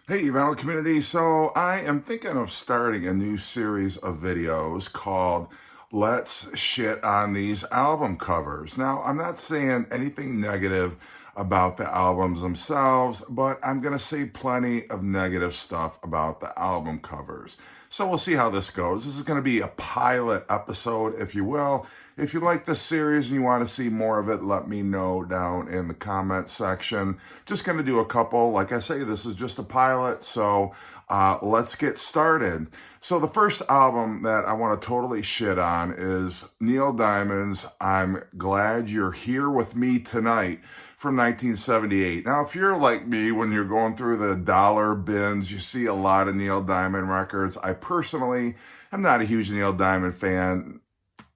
Hey, Evangel community. So I am thinking of starting a new series of videos called Let's Shit on These Album Covers. Now, I'm not saying anything negative about the albums themselves, but I'm going to say plenty of negative stuff about the album covers. So we'll see how this goes. This is going to be a pilot episode, if you will. If you like this series and you want to see more of it, let me know down in the comment section. Just going to do a couple. Like I say, this is just a pilot, so let's get started. So the first album that I want to totally shit on is Neil Diamond's I'm Glad You're Here With Me Tonight from 1978. Now, if you're like me, when you're going through the dollar bins, you see a lot of Neil Diamond records. I personally am not a huge Neil Diamond fan.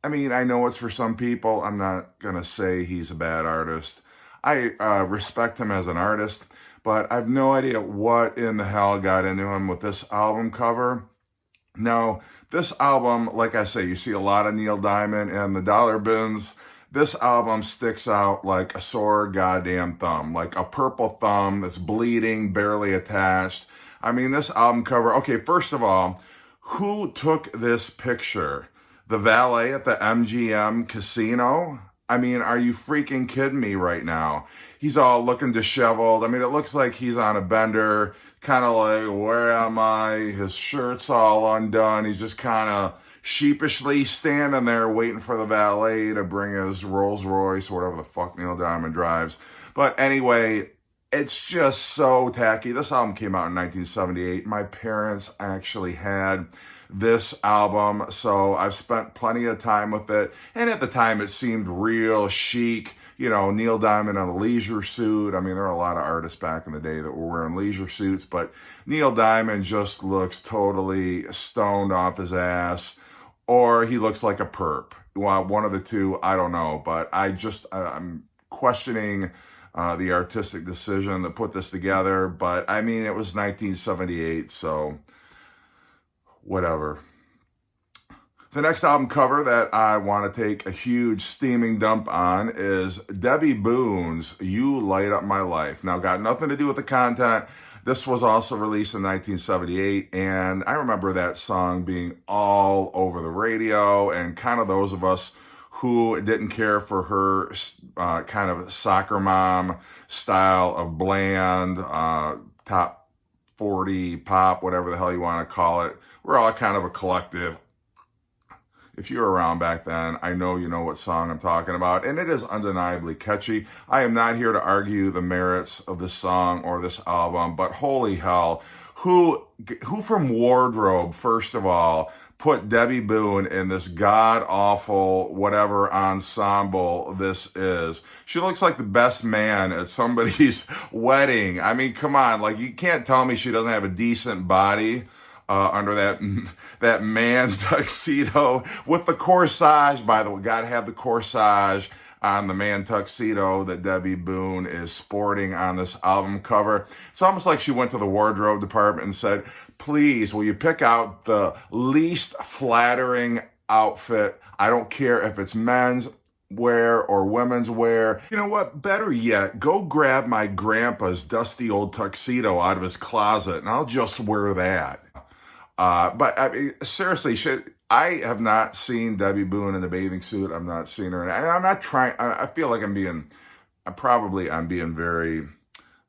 I mean, I know it's for some people. I'm not going to say he's a bad artist. I respect him as an artist, but I have no idea what in the hell got into him with this album cover. Now, this album, like I say, you see a lot of Neil Diamond in the dollar bins. This album sticks out like a sore goddamn thumb, like a purple thumb that's bleeding, barely attached. I mean, this album cover, okay, first of all, who took this picture? The valet at the MGM casino? I mean, are you freaking kidding me right now? He's all looking disheveled. I mean, it looks like he's on a bender, kind of like, where am I? His shirt's all undone. He's just kind of sheepishly standing there waiting for the valet to bring his Rolls Royce, whatever the fuck Neil Diamond drives. But anyway, it's just so tacky. This album came out in 1978. My parents actually had this album, so I've spent plenty of time with it. And at the time, it seemed real chic. You know, Neil Diamond in a leisure suit. I mean, there are a lot of artists back in the day that were wearing leisure suits, but Neil Diamond just looks totally stoned off his ass, or he looks like a perp. Well, one of the two, I don't know, but I'm questioning the artistic decision that put this together. But I mean, it was 1978, so whatever. The next album cover that I want to take a huge steaming dump on is Debbie Boone's You Light Up My Life. Now, got nothing to do with the content. This was also released in 1978, and I remember that song being all over the radio, and kind of those of us who didn't care for her kind of soccer mom style of bland, top 40 pop, whatever the hell you want to call it. We're all kind of a collective. If you were around back then, I know you know what song I'm talking about, and it is undeniably catchy. I am not here to argue the merits of this song or this album, but holy hell, who from Wardrobe, first of all, put Debbie Boone in this god-awful whatever ensemble this is? She looks like the best man at somebody's wedding. I mean, come on, like, you can't tell me she doesn't have a decent body under that man tuxedo with the corsage. By the way, gotta have the corsage on the man tuxedo that Debbie Boone is sporting on this album cover. It's almost like she went to the wardrobe department and said, please, will you pick out the least flattering outfit? I don't care if it's men's wear or women's wear. You know what? Better yet, go grab my grandpa's dusty old tuxedo out of his closet and I'll just wear that. But I mean, seriously, I have not seen Debbie Boone in the bathing suit. I'm not seeing her. And I'm not trying. I feel like I'm being very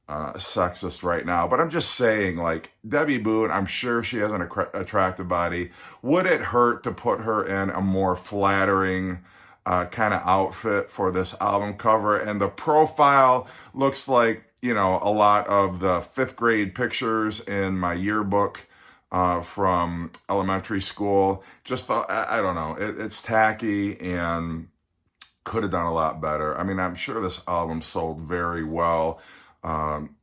sexist right now. But I'm just saying, like, Debbie Boone, I'm sure she has an attractive body. Would it hurt to put her in a more flattering kind of outfit for this album cover? And the profile looks like, you know, a lot of the 5th grade pictures in my yearbook from elementary school. Just thought, I don't know, it's tacky and could have done a lot better. I mean, I'm sure this album sold very well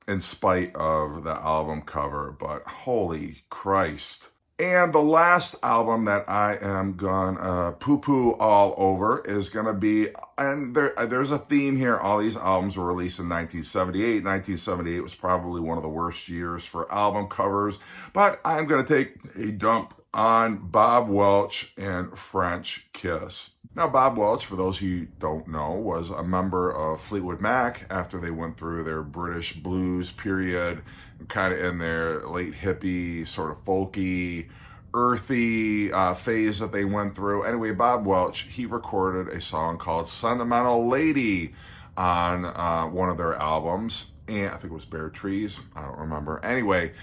in spite of the album cover, but holy Christ. And the last album that I am gonna poo-poo all over is gonna be, and there's a theme here. All these albums were released in 1978. 1978 was probably one of the worst years for album covers, but I'm gonna take a dump on Bob Welch and French Kiss. Now, Bob Welch, for those who don't know, was a member of Fleetwood Mac after they went through their British blues period, kind of in their late hippie, sort of folky, earthy phase that they went through. Anyway, Bob Welch, he recorded a song called Sentimental Lady on one of their albums, and I think it was Bare Trees, I don't remember. Anyway,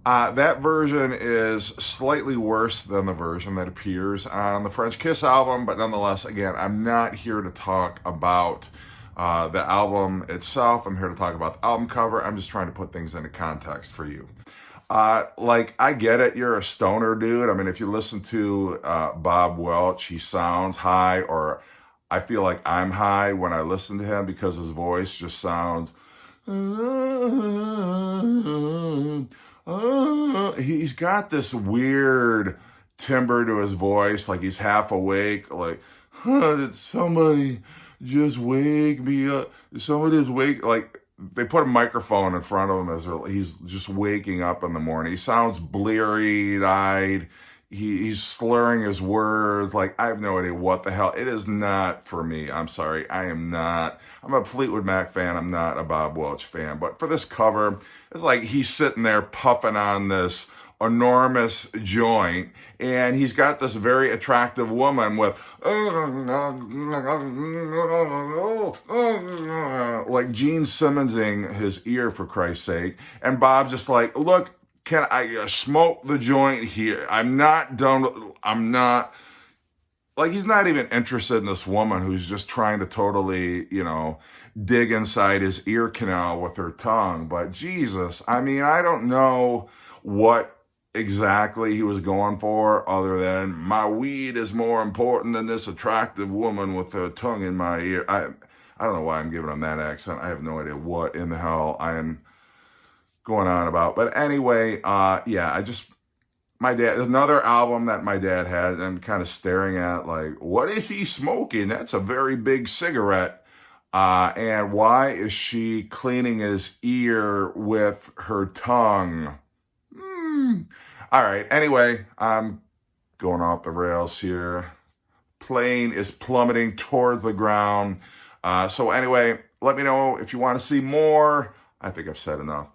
that version is slightly worse than the version that appears on the French Kiss album, but nonetheless, again, I'm not here to talk about the album itself. I'm here to talk about the album cover. I'm just trying to put things into context for you. Like, I get it, you're a stoner dude. I mean, if you listen to Bob Welch, he sounds high, or I feel like I'm high when I listen to him because his voice just sounds... he's got this weird timbre to his voice, like he's half awake, like, did somebody just wake me up? Did somebody just wake, like, they put a microphone in front of him as he's just waking up in the morning. He sounds bleary-eyed. He's slurring his words. Like, I have no idea what the hell. It is not for me. I'm sorry. I am not. I'm a Fleetwood Mac fan. I'm not a Bob Welch fan. But for this cover, it's like he's sitting there puffing on this enormous joint, and he's got this very attractive woman with like Gene Simmonsing his ear, for Christ's sake. And Bob's just like, look, can I smoke the joint here? I'm not done. I'm not, like, he's not even interested in this woman who's just trying to totally, you know, dig inside his ear canal with her tongue. But Jesus, I mean, I don't know what exactly he was going for, other than my weed is more important than this attractive woman with her tongue in my ear. I don't know why I'm giving him that accent. I have no idea what in the hell I am going on about. But anyway, yeah, my dad, there's another album that my dad had, I'm kind of staring at, like, what is he smoking? That's a very big cigarette. And why is she cleaning his ear with her tongue? All right, anyway, I'm going off the rails here. Plane is plummeting towards the ground. So anyway, let me know if you want to see more. I think I've said enough.